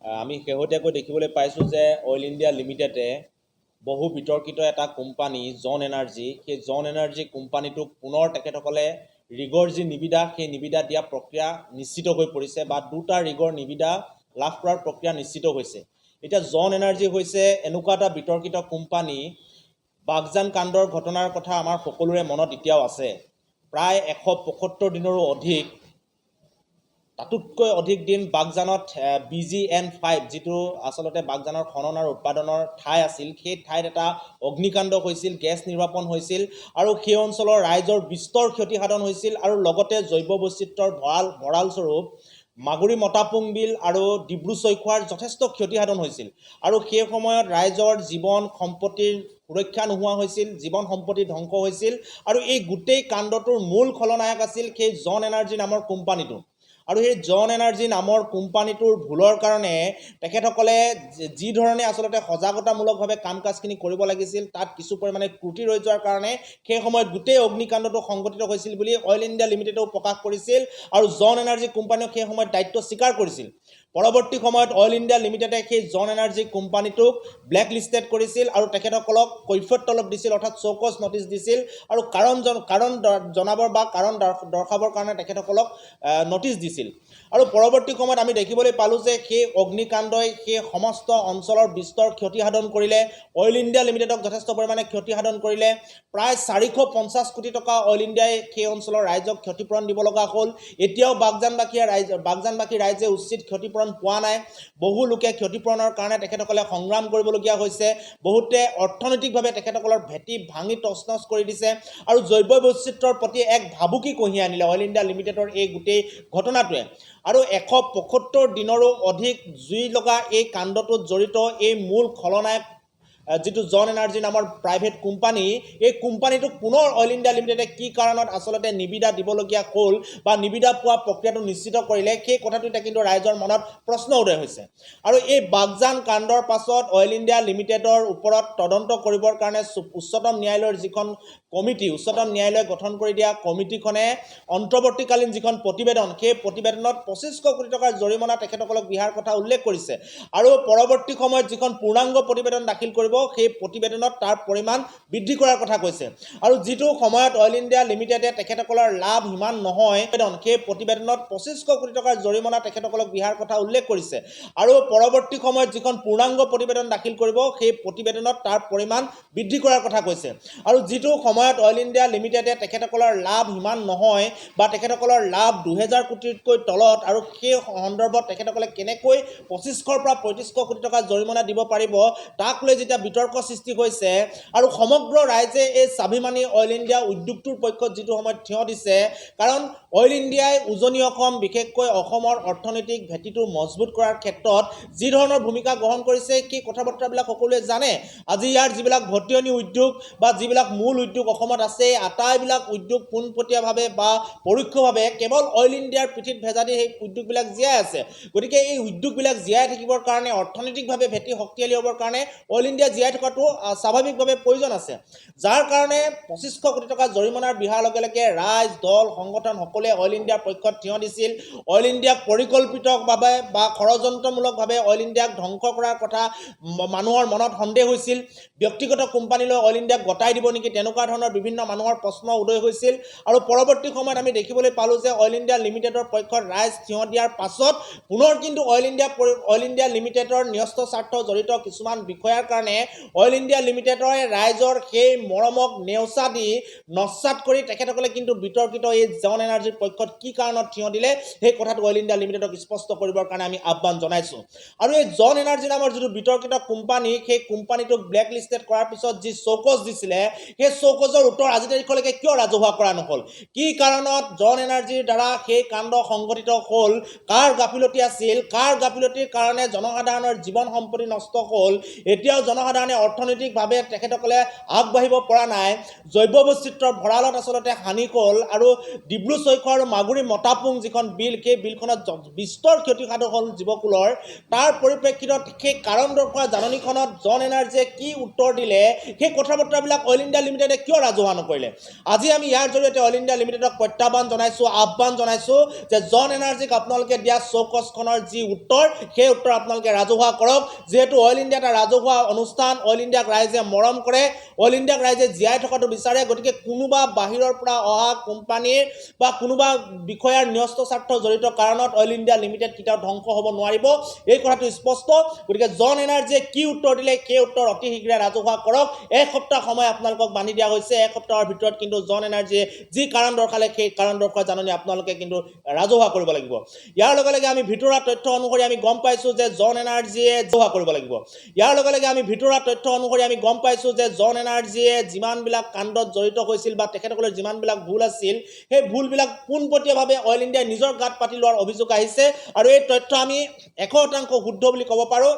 আমি শেহতীয়াকৈ দেখিবলৈ পাইছোঁ যে অইল ইণ্ডিয়া লিমিটেডে বহু বিতৰ্কিত এটা কোম্পানী জন এনাৰ্জি, সেই জন এনাৰ্জি কোম্পানীটোক পুনৰ তেখেতসকলে ৰিগৰ যি নিবিদা, সেই নিবিদা দিয়া প্ৰক্ৰিয়া নিশ্চিত হৈ পৰিছে বা দুটা ৰিগৰ নিবিদা লাভ কৰাৰ প্ৰক্ৰিয়া নিশ্চিত হৈছে। এতিয়া জন এনাৰ্জি হৈছে এনেকুৱা এটা বিতৰ্কিত কোম্পানী, বাগজান কাণ্ডৰ ঘটনাৰ কথা আমাৰ সকলোৰে মনত এতিয়াও আছে। প্ৰায় 175 দিনৰো অধিক, তাতোতকৈ অধিক দিন বাগজানত BGN-5 যিটো আচলতে বাগজানৰ খনন আৰু উৎপাদনৰ ঠাই আছিল, সেই ঠাইত এটা অগ্নিকাণ্ড হৈছিল, গেছ নিৰ্বাপন হৈছিল আৰু সেই অঞ্চলৰ ৰাইজৰ বিস্তৰ ক্ষতিসাধন হৈছিল আৰু লগতে জৈৱ বৈচিত্ৰ্যৰ ভঁৰালস্বৰূপ মাগুৰী মতাপুং বিল আৰু ডিব্ৰু চৈখোৱাৰ যথেষ্ট ক্ষতিসাধন হৈছিল আৰু সেই সময়ত ৰাইজৰ জীৱন সম্পত্তিৰ সুৰক্ষা নোহোৱা হৈছিল, জীৱন সম্পত্তি ধ্বংস হৈছিল আৰু এই গোটেই কাণ্ডটোৰ মূল খলনায়ক আছিল সেই জন এনাৰ্জি নামৰ কোম্পানীটো। আৰু সেই জন এনাৰ্জি নামৰ কোম্পানীটোৰ ভুলৰ কাৰণে তেখেতসকলে যি ধৰণে আচলতে সজাগতামূলকভাৱে কাম কাজখিনি কৰিব লাগিছিল, তাত কিছু পৰিমাণে ত্ৰুটি ৰৈ যোৱাৰ কাৰণে সেই সময়ত গোটেই অগ্নিকাণ্ডটো সংঘটিত হৈছিল বুলি অইল ইণ্ডিয়া লিমিটেডেও প্ৰকাশ কৰিছিল আৰু জন এনাৰ্জি কোম্পানীয়েও সেই সময়ত দায়িত্ব স্বীকাৰ কৰিছিল। পৰৱৰ্তী সময়ত অইল ইণ্ডিয়া লিমিটেডে সেই জন এনাৰ্জি কোম্পানীটোক ব্লেক লিষ্টেড কৰিছিল আৰু তেখেতসকলক কৈফিয়ত তলব দিছিল, অৰ্থাৎ চৌকছ নটিচ দিছিল আৰু কাৰণ জনাবৰ বা কাৰণ দৰ্শাবৰ কাৰণে তেখেতসকলক নটিচ দিছিল। আৰু পৰৱৰ্তী সময়ত আমি দেখিবলৈ পালোঁ যে সেই অগ্নিকাণ্ডই সেই সমস্ত অঞ্চলৰ বিস্তৰ ক্ষতিসাধন কৰিলে, অইল ইণ্ডিয়া লিমিটেডক যথেষ্ট পৰিমাণে ক্ষতিসাধন কৰিলে। প্ৰায় 450 কোটি টকা অইল ইণ্ডিয়াই সেই অঞ্চলৰ ৰাইজক ক্ষতিপূৰণ দিব লগা হ'ল। এতিয়াও বাগজানবাসী ৰাইজে উচিত ক্ষতিপূৰণ পোৱা নাই। বহু লোকে ক্ষতিপূৰণৰ কাৰণে তেখেতসকলে সংগ্ৰাম কৰিবলগীয়া হৈছে। বহুতে অৰ্থনৈতিকভাৱে তেখেতসকলৰ ভেটি ভাঙি তছনছ কৰি দিছে আৰু জৈৱ বৈচিত্ৰ্যৰ প্ৰতি এক ভাবুকি কঢ়িয়াই আনিলে অইল ইণ্ডিয়া লিমিটেডৰ এই গোটেই ঘটনাটোৱে। আৰু 175 দিনৰো অধিক জুই লগা এই কাণ্ডটোত জড়িত এই মূল খলনায়ক যিটো জন এনাৰ্জি নামৰ প্ৰাইভেট কোম্পানী, এই কোম্পানীটোক পুনৰ অইল ইণ্ডিয়া লিমিটেডে কি কাৰণত আচলতে নিবিদা দিবলগীয়া হ'ল বা নিবিদা পোৱা প্ৰক্ৰিয়াটো নিশ্চিত কৰিলে, সেই কথাটোতে কিন্তু ৰাইজৰ মনত প্ৰশ্ন উদয় হৈছে। আৰু এই বাগজান কাণ্ডৰ পাছত অইল ইণ্ডিয়া লিমিটেডৰ ওপৰত তদন্ত কৰিবৰ কাৰণে উচ্চতম ন্যায়ালয়ৰ যিখন কমিটি, উচ্চতম ন্যায়ালয়ে গঠন কৰি দিয়া কমিটিখনে অন্তৰ্বৰ্তীকালীন যিখন প্ৰতিবেদন, সেই প্ৰতিবেদনত 2500 কোটি টকাৰ জৰিমনা তেখেতসকলক বিহাৰ কথা উল্লেখ কৰিছে আৰু পৰৱৰ্তী সময়ত যিখন পূৰ্ণাংগ প্ৰতিবেদন দাখিল কৰিব, সেই প্ৰতিবেদনত তাৰ পৰিমাণ বৃদ্ধি কৰাৰ কথা কৈছে। আৰু যিটো সময়ত অইল ইণ্ডিয়া লিমিটেডে তেখেতসকলৰ লাভ সিমান নহয়, সেই প্ৰতিবেদনত 2500 কোটি টকাৰ জৰিমনা তেখেতসকলক বিহাৰ কথা উল্লেখ কৰিছে আৰু পৰৱৰ্তী সময়ত যিখন পূৰ্ণাংগ প্ৰতিবেদন দাখিল কৰিব, সেই প্ৰতিবেদনত তাৰ পৰিমাণ বৃদ্ধি কৰাৰ কথা কৈছে। আৰু যিটো সময়ত অইল ইণ্ডিয়া লিমিটেডে তেখেতসকলৰ লাভ সিমান নহয় বা তেখেতসকলৰ লাভ 2000 কোটিতকৈ তলত আৰু সেই সন্দৰ্ভত তেখেতসকলে কেনেকৈ 2500 পৰা 3500 কোটি টকা জৰিমনা দিব পাৰিব, তাক লৈ যেতিয়া বিতৰ্ক সৃষ্টি হৈছে আৰু সমগ্ৰ ৰাইজে এই স্বাভিমানী অইল ইণ্ডিয়া উদ্যোগটোৰ পক্ষত যিটো সময়ত থিয় দিছে, কাৰণ অইল ইণ্ডিয়াই উজনি অসম, বিশেষকৈ অসমৰ অৰ্থনৈতিক ভেটিটো মজবুত কৰাৰ ক্ষেত্ৰত যি ধৰণৰ ভূমিকা গ্ৰহণ কৰিছে, সেই কথা বতৰাবিলাক সকলোৱে জানে। আজি ইয়াৰ যিবিলাক ভটিয়নি উদ্যোগ বা যিবিলাক মূল উদ্যোগ অসমত আছে, আটাইবিলাক উদ্যোগ পোনপটীয়াভাৱে বা পৰোক্ষভাৱে কেৱল অইল ইণ্ডিয়াৰ পিঠিত ভেজা দি সেই উদ্যোগবিলাক জীয়াই আছে। গতিকে এই উদ্যোগবিলাক জীয়াই থাকিবৰ কাৰণে, অৰ্থনৈতিকভাৱে ভেটি শক্তিশালী হ'বৰ কাৰণে অইল ইণ্ডিয়া জীয়াই থকাটো স্বাভাৱিকভাৱে প্ৰয়োজন আছে। যাৰ কাৰণে 2500 কোটি টকা জৰিমনাৰ বিহাৰ লগে লগে ৰাইজ, দল, সংগঠন সকলোৱে অইল ইণ্ডিয়াৰ পক্ষত থিয় দিছিল। অইল ইণ্ডিয়াক পৰিকল্পিতভাৱে বা ষড়যন্ত্ৰমূলকভাৱে অইল ইণ্ডিয়াক ধ্বংস কৰাৰ কথা মানুহৰ মনত সন্দেহ হৈছিল। ব্যক্তিগত কোম্পানীলৈ অইল ইণ্ডিয়াক গতাই দিব নেকি, তেনেকুৱা ধৰণৰ বিভিন্ন মানুহৰ প্ৰশ্ন উদয় হৈছিল। আৰু পৰৱৰ্তী সময়ত আমি দেখিবলৈ পালোঁ যে অইল ইণ্ডিয়া লিমিটেডৰ পক্ষত ৰাইজ থিয় দিয়াৰ পাছত পুনৰ কিন্তু অইল ইণ্ডিয়া লিমিটেডৰ ন্যস্ত স্বাৰ্থ জড়িত কিছুমান বিষয়াৰ কাৰণে অইল ইণ্ডিয়া লিমিটেডৰ ৰাইজৰ সেই মৰমক নেওচা দি নস্যাৎ কৰি তেখেতসকলে কিন্তু বিতৰ্কিত এই জন এনাৰ্জিৰ পক্ষত কি কাৰণত থিয় দিলে, সেই কথাটো অইল ইণ্ডিয়া লিমিটেডক স্পষ্ট কৰিবৰ কাৰণে আমি আহ্বান জনাইছোঁ। আৰু এই জন এনাৰ্জি নামৰ যিটো বিতৰ্কিত কোম্পানী, সেই কোম্পানীটোক ব্লেক লিষ্টেড কৰাৰ পিছত যি চৌকছ দিছিলে, সেই চৌকছৰ উত্তৰ আজি তাৰিখলৈকে কিয় ৰাজহুৱা কৰা নহ'ল? কি কাৰণত জন এনাৰ্জিৰ দ্বাৰা সেই কাণ্ড সংঘটিত হ'ল? কাৰ গাফিলতি আছিল? কাৰ গাফিলতিৰ কাৰণে জনসাধাৰণৰ জীৱন সম্পত্তি নষ্ট হ'ল? এতিয়াও জনসাধাৰণে অৰ্থনৈতিকভাৱে তেখেতসকলে আগবাঢ়িব পৰা নাই। জৈৱ বৈচিত্ৰ্যৰ ভঁৰালত আচলতে হানি হ'ল আৰু ডিব্ৰু চৈখোৱা কৰ্তৃপক্ষ আৰু মাগুৰী মতাপুং যিখন বিল সেই বিলখনত বিস্তৰ ক্ষতিসাধন হ'ল জীৱকুলৰ তাৰ পৰিপ্ৰেক্ষিতত সেই কাৰণ দৰ্শোৱা জাননীখনত জন এনাৰ্জিয়ে কি উত্তৰ দিলে সেই কথা বতৰাবিলাক অইল ইণ্ডিয়া লিমিটেডে কিয় ৰাজহুৱা নকৰিলে আজি আমি ইয়াৰ জৰিয়তে অইল ইণ্ডিয়া লিমিটেডক প্ৰত্যাহ্বান জনাইছোঁ আহ্বান জনাইছোঁ যে জন এনাৰ্জিক আপোনালোকে দিয়া চৌকছখনৰ যি উত্তৰ সেই উত্তৰ আপোনালোকে ৰাজহুৱা কৰক যেহেতু অইল ইণ্ডিয়া এটা ৰাজহুৱা অনুষ্ঠান অইল ইণ্ডিয়াক ৰাইজে মৰম কৰে অইল ইণ্ডিয়াক ৰাইজে জীয়াই থকাটো বিচাৰে গতিকে কোনোবা বাহিৰৰ পৰা অহা কোম্পানীৰ বা কোনোবা বিষয়াৰ ন্যস্ত স্বাৰ্থ জড়িত কাৰণত অইল ইণ্ডিয়া লিমিটেড কেতিয়াও ধ্বংস হ'ব নোৱাৰিব এই কথাটো স্পষ্ট গতিকে জন এনাৰ্জিয়ে কি উত্তৰ দিলে সেই উত্তৰ অতি শীঘ্ৰে ৰাজহুৱা কৰক এসপ্তাহ সময় আপোনালোকক বান্ধি দিয়া হৈছে এসপ্তাহৰ ভিতৰত কিন্তু জন এনাৰ্জিয়ে যি কাৰণ দৰ্শালে সেই কাৰণ দৰ্শোৱা জাননী আপোনালোকে কিন্তু ৰাজহুৱা কৰিব লাগিব ইয়াৰ লগে লগে আমি ভিতৰুৱা তথ্য অনুসৰি আমি গম পাইছোঁ যে জন এনাৰ্জিয়ে ৰাজহুৱা কৰিব লাগিব ইয়াৰ লগে লগে আমি ভিতৰুৱা তথ্য অনুসৰি আমি গম পাইছোঁ যে জন এনাৰ্জিয়ে যিমানবিলাক কাণ্ডত জড়িত হৈছিল বা তেখেতসকলৰ যিমানবিলাক ভুল আছিল সেই ভুলবিলাক পোনপটীয়াভাৱে অইল ইণ্ডিয়াই নিজৰ গাত পাতি লোৱাৰ অভিযোগ আহিছে আৰু এই তথ্য আমি 100% শুদ্ধ বুলি ক'ব পাৰোঁ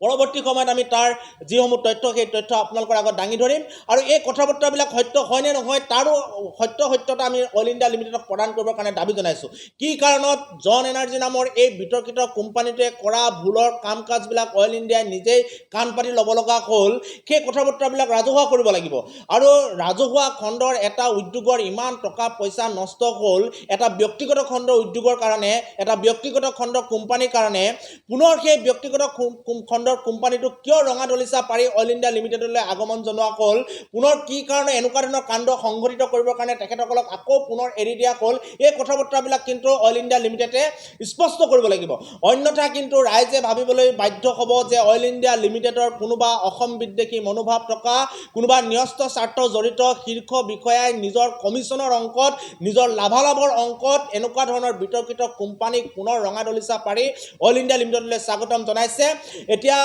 পৰৱৰ্তী সময়ত আমি তাৰ যিসমূহ তথ্য সেই তথ্য আপোনালোকৰ আগত দাঙি ধৰিম আৰু এই কথা বতৰাবিলাক সত্য হয় নে নহয় তাৰো সত্যতা আমি অইল ইণ্ডিয়া লিমিটেডক প্ৰদান কৰিবৰ কাৰণে দাবী জনাইছোঁ কি কাৰণত জন এনাৰ্জি নামৰ এই বিতৰ্কিত কোম্পানীটোৱে কৰা ভুলৰ কাম কাজবিলাক অইল ইণ্ডিয়াই নিজেই কাণ পাতি ল'ব লগা হ'ল সেই কথা বতৰাবিলাক ৰাজহুৱা কৰিব লাগিব আৰু ৰাজহুৱা খণ্ডৰ এটা উদ্যোগৰ ইমান টকা পইচা নষ্ট হ'ল এটা ব্যক্তিগত খণ্ডৰ উদ্যোগৰ কাৰণে এটা ব্যক্তিগত খণ্ডৰ কোম্পানীৰ কাৰণে পুনৰ সেই ব্যক্তিগত খণ্ডৰ কোম্পানীটো কিয় ৰঙা দলিচা পাৰি অইল ইণ্ডিয়া লিমিটেডলৈ আগমন জনোৱা হ'ল পুনৰ কি কাৰণে এনেকুৱা ধৰণৰ কাণ্ড সংঘটিত কৰিবৰ কাৰণে তেখেতসকলক আকৌ পুনৰ এৰি দিয়া হ'ল এই কথা বতৰাবিলাক কিন্তু অইল ইণ্ডিয়া লিমিটেডে স্পষ্ট কৰিব লাগিব অন্যথা কিন্তু ৰাইজে ভাবিবলৈ বাধ্য হ'ব যে অইল ইণ্ডিয়া লিমিটেডৰ কোনোবা অসম বিদ্বেষী মনোভাৱ থকা কোনোবা ন্যস্ত স্বাৰ্থ জড়িত শীৰ্ষ বিষয়াই নিজৰ কমিশ্যনৰ অংকত নিজৰ লাভালাভৰ অংকত এনেকুৱা ধৰণৰ বিতৰ্কিত কোম্পানীক পুনৰ ৰঙা দলিচা পাৰি অইল ইণ্ডিয়া লিমিটেডলৈ স্বাগতম জনাইছে এতিয়া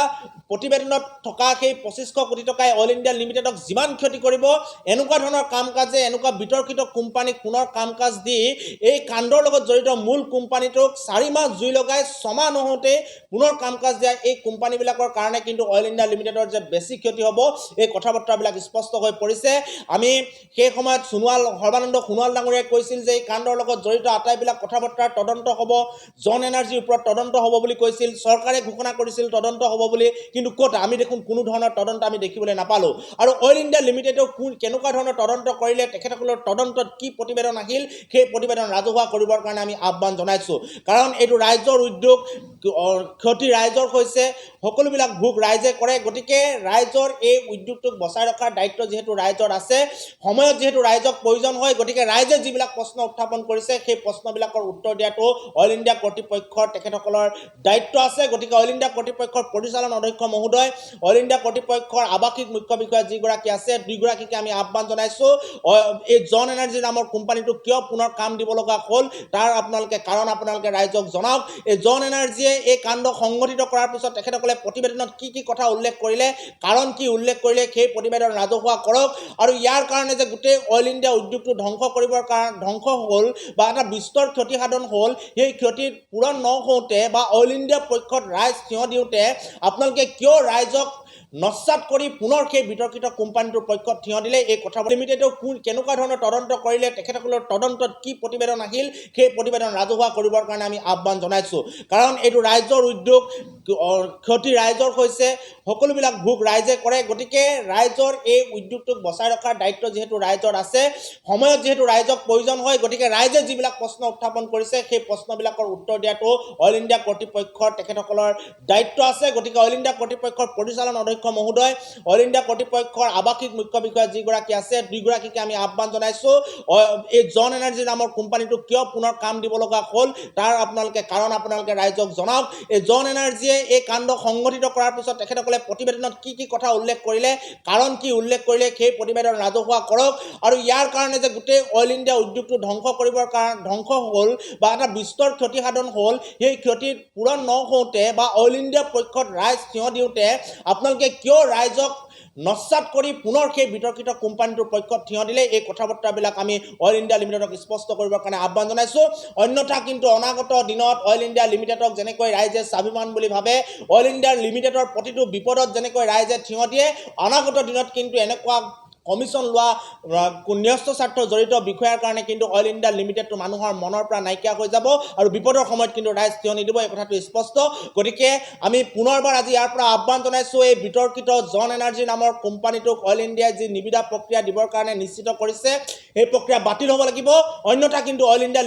প্ৰতিবেদনত থকা সেই 2500 কোটি টকাই অইল ইণ্ডিয়া লিমিটেডক যিমান ক্ষতি কৰিব এনেকুৱা ধৰণৰ কাম কাজে এনেকুৱা বিতৰ্কিত কোম্পানীক পুনৰ কাম কাজ দি এই কাণ্ডৰ লগত জড়িত মূল কোম্পানীটোক 4 মাহ জুই লগাই 6 মাহ নহওঁতে পুনৰ কাম কাজ দিয়া এই কোম্পানীবিলাকৰ কাৰণে কিন্তু অইল ইণ্ডিয়া লিমিটেডৰ যে বেছি ক্ষতি হ'ব এই কথা বতৰাবিলাক স্পষ্ট হৈ পৰিছে আমি সেই সময়ত সৰ্বানন্দ সোণোৱাল ডাঙৰীয়াই কৈছিল যে এই কাণ্ডৰ লগত জড়িত আটাইবিলাক কথা বতৰাৰ তদন্ত হ'ব জন এনাৰ্জিৰ ওপৰত তদন্ত হ'ব বুলি কৈছিল চৰকাৰে ঘোষণা কৰিছিল তদন্ত হ'ব বুলি কিন্তু ক'ত আমি দেখোন কোনো ধৰণৰ তদন্ত আমি দেখিবলৈ নাপালোঁ আৰু অইল ইণ্ডিয়া লিমিটেডেও কেনেকুৱা ধৰণৰ তদন্ত কৰিলে তেখেতসকলৰ তদন্তত কি প্ৰতিবেদন আহিল সেই প্ৰতিবেদন ৰাজহুৱা কৰিবৰ কাৰণে আমি আহ্বান জনাইছোঁ কাৰণ এইটো ৰাইজৰ উদ্যোগ ক্ষতি ৰাইজৰ হৈছে সকলোবিলাক ভোগ ৰাইজে কৰে গতিকে ৰাইজৰ এই উদ্যোগটোক বচাই ৰখাৰ দায়িত্ব যিহেতু ৰাইজৰ আছে সময়ত যিহেতু ৰাইজক প্ৰয়োজন হয় গতিকে ৰাইজে যিবিলাক প্ৰশ্ন উত্থাপন কৰিছে সেই প্ৰশ্নবিলাকৰ উত্তৰ দিয়াটো অইল ইণ্ডিয়া কৰ্তৃপক্ষৰ তেখেতসকলৰ দায়িত্ব আছে গতিকে অইল ইণ্ডিয়া কৰ্তৃপক্ষৰ পৰিচালন অধ্যক্ষ মহোদয় অইল ইণ্ডিয়া কৰ্তৃপক্ষৰ আৱাসিক মুখ্য বিষয়া যিগৰাকী আছে দুইগৰাকীকে আমি আহ্বান জনাইছোঁ এই জন এনাৰ্জি নামৰ কোম্পানীটো কিয় পুনৰ কাম দিব লগা হ'ল তাৰ আপোনালোকে কাৰণ আপোনালোকে ৰাইজক জনাওক এই জন এনাৰ্জিয়ে এই কাণ্ড সংঘটিত কৰাৰ পিছত তেখেতসকলে প্ৰতিবেদনত কি কথা উল্লেখ কৰিলে কাৰণ কি উল্লেখ কৰিলে সেই প্ৰতিবেদন ৰাজহুৱা কৰক আৰু ইয়াৰ কাৰণে যে গোটেই অইল ইণ্ডিয়া উদ্যোগটো ধ্বংস কৰিবৰ কাৰণে ধ্বংস হ'ল বা এটা বিস্তৰ ক্ষতিসাধন হ'ল সেই ক্ষতিৰ পূৰণ নহওঁতে বা অইল ইণ্ডিয়া পক্ষত ৰাইজ থিয় দিওঁতে আপোনালোকে কিয় ৰাইজক নস্যাৎ কৰি পুনৰ সেই বিতৰ্কিত কোম্পানীটোৰ পক্ষত থিয় দিলে এই কথা লিমিটেডেও কেনেকুৱা ধৰণৰ তদন্ত কৰিলে তেখেতসকলৰ তদন্তত কি প্ৰতিবেদন আহিল সেই প্ৰতিবেদন ৰাজহুৱা কৰিবৰ কাৰণে আমি আহ্বান জনাইছোঁ কাৰণ এইটো ৰাইজৰ উদ্যোগ ক্ষতি ৰাইজৰ হৈছে সকলোবিলাক ভোগ ৰাইজে কৰে গতিকে ৰাইজৰ এই উদ্যোগটোক বচাই ৰখাৰ দায়িত্ব যিহেতু ৰাইজৰ আছে সময়ত যিহেতু ৰাইজক প্ৰয়োজন হয় গতিকে ৰাইজে যিবিলাক প্ৰশ্ন উত্থাপন কৰিছে সেই প্ৰশ্নবিলাকৰ উত্তৰ দিয়াটো অইল ইণ্ডিয়া কৰ্তৃপক্ষৰ তেখেতসকলৰ দায়িত্ব আছে গতিকে অইল ইণ্ডিয়া কৰ্তৃপক্ষৰ পৰিচালন অধ্যক্ষ মহোদয় অইল ইণ্ডিয়া কৰ্তৃপক্ষৰ আৱাসিক মুখ্য বিষয়া যিগৰাকী আছে দুইগৰাকীকে আমি আহ্বান জনাইছোঁ এই জন এনাৰ্জি নামৰ কোম্পানীটো কিয় পুনৰ কাম দিব লগা হ'ল তাৰ আপোনালোকে কাৰণ আপোনালোকে ৰাইজক জনাওক এই জন এনাৰ্জিয়ে এই কাণ্ড সংঘটিত কৰাৰ পিছত তেখেতসকলে প্ৰতিবেদনত কি কথা উল্লেখ কৰিলে কাৰণ কি উল্লেখ কৰিলে সেই প্ৰতিবেদন ৰাজহুৱা কৰক আৰু ইয়াৰ কাৰণে যে গোটেই অইল ইণ্ডিয়া উদ্যোগটো ধ্বংস কৰিবৰ কাৰণে ধ্বংস হ'ল বা এটা বিস্তৰ ক্ষতিসাধন হ'ল সেই ক্ষতিৰ পূৰণ নহওঁতে বা অইল ইণ্ডিয়া পক্ষত ৰাইজ থিয় দিওঁতে আপোনালোকে কিয় ৰাইজক নস্যাৎ কৰি পুনৰ সেই বিতৰ্কিত কোম্পানীটোৰ পক্ষত থিয় দিলে এই কথা বতৰাবিলাক আমি অইল ইণ্ডিয়া লিমিটেডক স্পষ্ট কৰিবৰ কাৰণে আহ্বান জনাইছোঁ অন্যথা কিন্তু অনাগত দিনত অইল ইণ্ডিয়া লিমিটেডক যেনেকৈ ৰাইজে স্বাভিমান বুলি ভাবে অইল ইণ্ডিয়া লিমিটেডৰ প্ৰতিটো বিপদত যেনেকৈ ৰাইজে থিয় দিয়ে অনাগত দিনত কিন্তু এনেকুৱা কমিশ্যন লোৱা ন্যস্ত স্বাৰ্থ জড়িত বিষয়াৰ কাৰণে কিন্তু অইল ইণ্ডিয়া লিমিটেডটো মানুহৰ মনৰ পৰা নাইকিয়া হৈ যাব আৰু বিপদৰ সময়ত কিন্তু ৰাইজ থিয় নিদিব, এই কথাটো স্পষ্ট। গতিকে আমি পুনৰবাৰ আজি ইয়াৰ পৰা আহ্বান জনাইছোঁ, এই বিতৰ্কিত জন এনাৰ্জি নামৰ কোম্পানীটোক অইল ইণ্ডিয়াই যি নিবিদা প্ৰক্ৰিয়া দিবৰ কাৰণে নিশ্চিত কৰিছে, সেই প্ৰক্ৰিয়া বাতিল হ'ব লাগিব। অন্যথা কিন্তু অইল ইণ্ডিয়া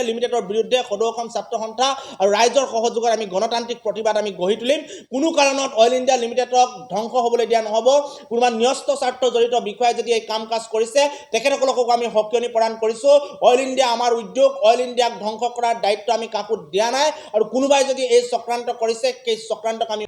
লিমিটেডৰ বিৰুদ্ধে সদৌ অসম ছাত্ৰ সন্থা আৰু ৰাইজৰ সহযোগত আমি গণতান্ত্ৰিক প্ৰতিবাদ আমি গঢ়ি তুলিম। কোনো কাৰণত অইল ইণ্ডিয়া লিমিটেডক ধ্বংস হ'বলৈ দিয়া নহ'ব। কোনোবা ন্যস্ত স্বাৰ্থ জড়িত বিষয়াই যদি এই কাম কাজ কৰিছে, তেখেতসকলকো আমি সকিয়নি প্ৰদান কৰিছোঁ। অইল ইণ্ডিয়া আমাৰ উদ্যোগ, অইল ইণ্ডিয়াক ধ্বংস কৰাৰ দায়িত্ব আমি কাকো দিয়া নাই, আৰু কোনোবাই যদি এই চক্ৰান্ত কৰিছে, সেই চক্ৰান্তক আমি